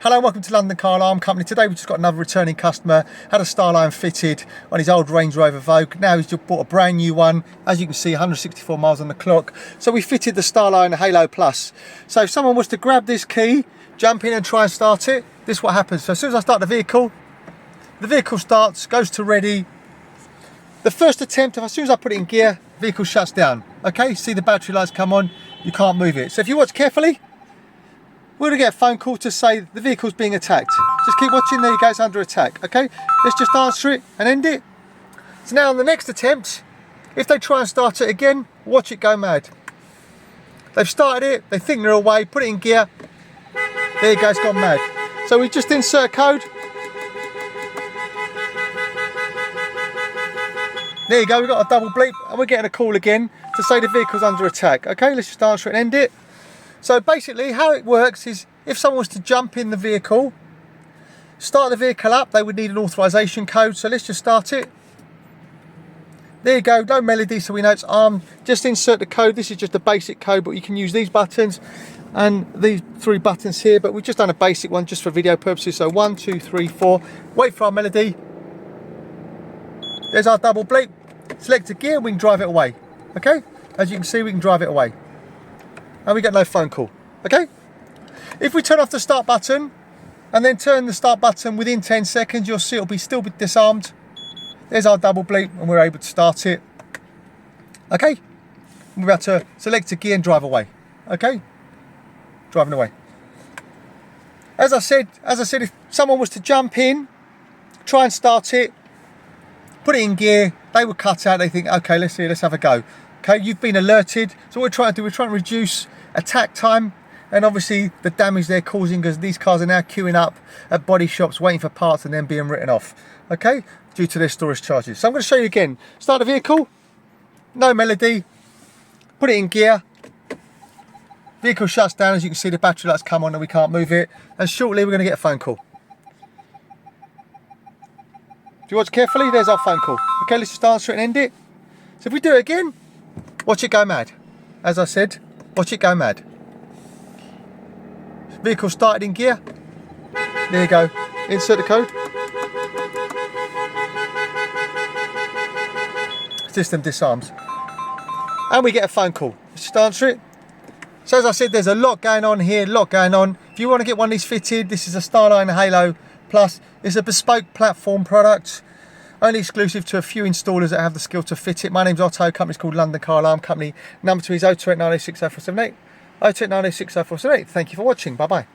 Hello and welcome to London Car Alarm Company. Today we've just got another returning customer, had a StarLine fitted on his old Range Rover Vogue. Now he's just bought a brand new one. As you can see, 164 miles on the clock. So we fitted the StarLine Halo Plus. So if someone was to grab this key, jump in and try and start it, this is what happens. So as soon as I start the vehicle starts, goes to ready. The first attempt, as soon as I put it in gear, vehicle shuts down. Okay, see the battery lights come on, you can't move it. So if you watch carefully, we're going to get a phone call to say the vehicle's being attacked. Just keep watching, there you go, it's under attack. Okay, let's just answer it and end it. So now on the next attempt, if they try and start it again, watch it go mad. They've started it, they think they're away, put it in gear, there you go, it's gone mad. So we just insert a code. There you go, we've got a double bleep and we're getting a call again to say the vehicle's under attack. Okay, let's just answer it and end it. So basically how it works is if someone was to jump in the vehicle, start the vehicle up, they would need an authorization code. So let's just start it. There you go, no melody, so we know it's armed. Just insert the code. This is just a basic code, but you can use these buttons and these three buttons here, but we've just done a basic one just for video purposes. So 1, 2, 3, 4, wait for our melody. There's our double bleep. Select a gear, we can drive it away. Okay, as you can see, we can drive it away. And we get no phone call. Okay, if we turn off the start button and then turn the start button within 10 seconds, you'll see it'll still be disarmed. There's our double bleep and we're able to start it. Okay, we're about to select a gear and drive away. Okay, driving away. As I said, if someone was to jump in, try and start it, put it in gear, they would cut out, they think, okay, let's have a go. Okay, you've been alerted. So what we're trying to do, we're trying to reduce attack time and obviously the damage they're causing, because these cars are now queuing up at body shops waiting for parts and then being written off, okay, due to their storage charges. So I'm going to show you again. Start the vehicle, no melody, put it in gear, vehicle shuts down. As you can see, the battery lights come on and we can't move it, and shortly we're going to get a phone call. If you watch carefully, there's our phone call. Okay, let's just answer it and end it. So if we do it again, watch it go mad. As I said, watch it go mad. Vehicle started in gear. There you go. Insert the code. System disarms. And we get a phone call. Let's just answer it. So as I said, there's a lot going on here, If you want to get one of these fitted, this is a StarLine Halo Plus. It's a bespoke platform product, only exclusive to a few installers that have the skill to fit it. My name's Otto, company's called London Car Alarm Company. Number 2 is 0289060478. 0289060478. Thank you for watching. Bye bye.